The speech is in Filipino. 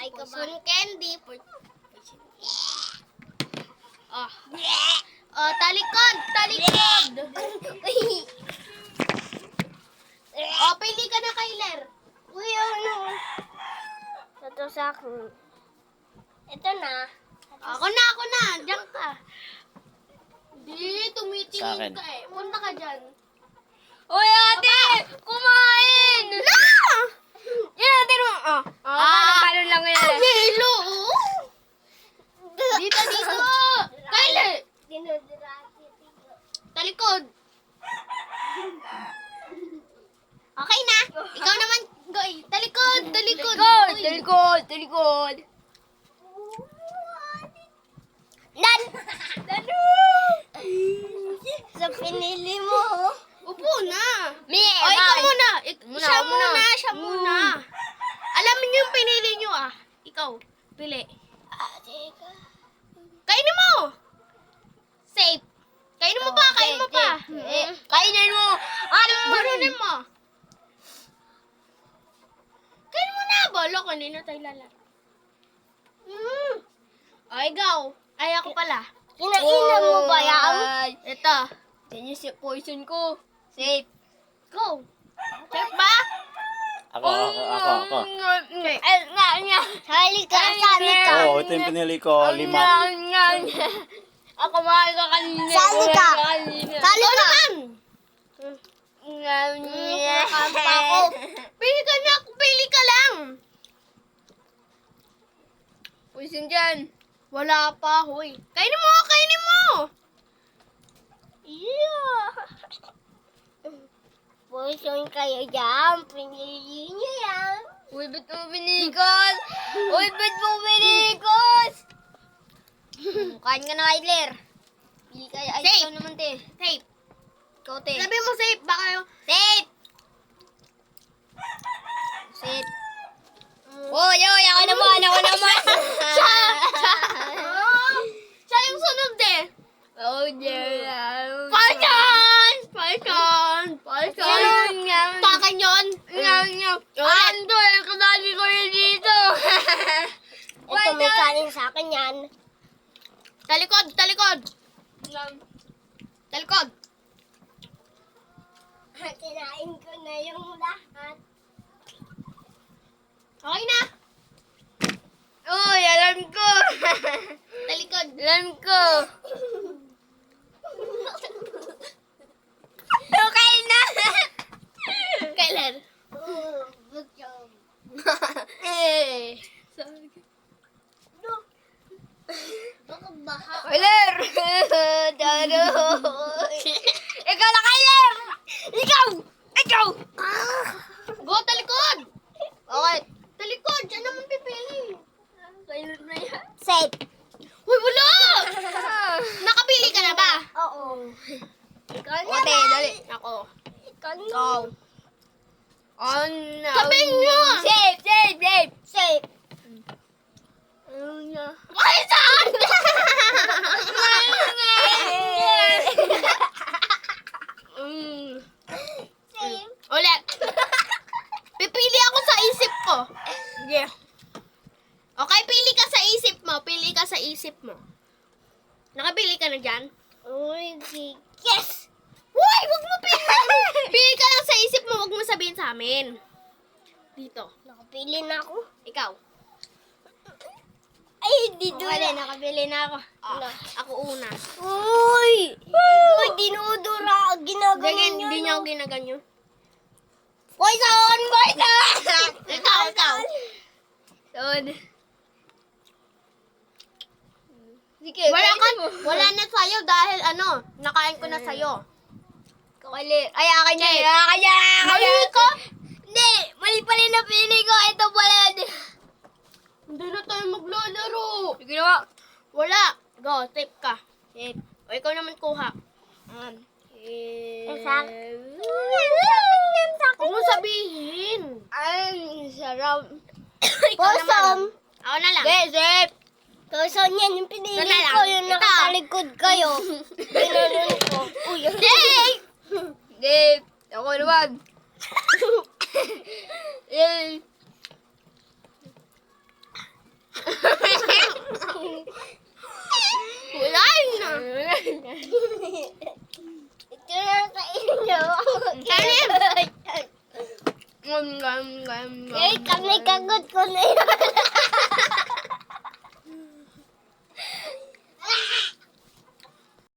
Poison candy. Talikod. Pili ka na, Kyler. Uy, ano? Ito sa akin. Ito na. Ako na. Diyan ka. Di, Sa tumitingin akin. ka eh. Punta ka dyan. Uy, ate! Kumain! Na! Yan, ate mo. Balon lang yan. Ang yelo! Dito. Kyler! Talikod. Okay na. Ikaw naman, Goy. Talikod. Talikod. Nan! Sa pinili mo. Upo na. Mie, Ikaw muna. Muna, Siya muna. muna. Alam niyo yung pinili niyo Ikaw, pili. Kainin mo. Safe. Kainin mo pa. Kainin mo pa. Kainin mo. Barunin mo. Kainin mo na. Bolo, kanina tayo lalaro. Ikaw. Ay, ako pala. Kinainan mo ba yan? Ito. Yan yung poison ko. Safe. Go. Safe ba? Ako. Sali ka. Oo, ito yung pinili ko, 5. Ako mahal ka kanina. Sali ka. Sali ka. Kampa ko. Pili ka na. Pili ka lang. Poison dyan. Wala pa, hoy. Kainin mo. Poison kayo dyan. Pinili niyo yan. Uy, ba't mo binikos? Kain ka na, Kyler. Pili kayo. Ay, Safe. ikaw naman, te. Safe. Ikaw, te. Sabi mo safe. Baka yung... Safe! Safe. Uy, ako naman. Siya yung sunod eh. Oh, yeah. Python! Pakan yun. Ando, kadali ko yun dito. Ito, may kanin sa akin yan. Talikod. Kinain ko na yung lahat. Okay na. Uy, alam ko. Talikod. Alam ko. Okay na. Kailan? Good job. Baka baha. Kyler! Daro! Ikaw na, Kyler! Ikaw! Go, talikod. Okay. Talikod. Diyan naman pipili. Kyler na yan. Safe. Uy, wala! Nakapili ka na ba? Oo. Ikaw na. Ote, dali. Ako. Ikaw na. Go. On. Sabihin nyo! Safe. Ay, saan? Ulit. Pipili ako sa isip ko. Yeah. Okay, pili ka sa isip mo. Nakapili ka na dyan? Uy, yes! Uy, wag mo pili. Pili ka lang sa isip mo, wag mo sabihin sa amin. Dito. Nakapili na ako. Ikaw. Ay, dito Okay, na. nakapili na ako. Ako una. Uy! Uy, dinudura. Ginaganyan Hindi niya ako ginaganyo. Poison! Ikaw. Son. Sige, Wala na sa'yo dahil nakain ko na sa'yo. Kakali. Ay, akin yan. Mali ka? Hindi, mali pala yung napili ko. Ito pala. Hindi na tayo maglalaro. Sige na. Wala. Go, tape ka. Tape. O, ikaw naman kuha. Huwag mo sabihin. Ay, sarap. Ikaw naman. Ako na lang. Zip. Poison yan. Yung pinili Ito na lang. ko. Yung Ito. nakatalikod kayo. Pinulun ko. Uy, Yay! Zip. Ako naman. Yay. Ito na sa inyo. Kanin! Eh, kami kagot ko na yun.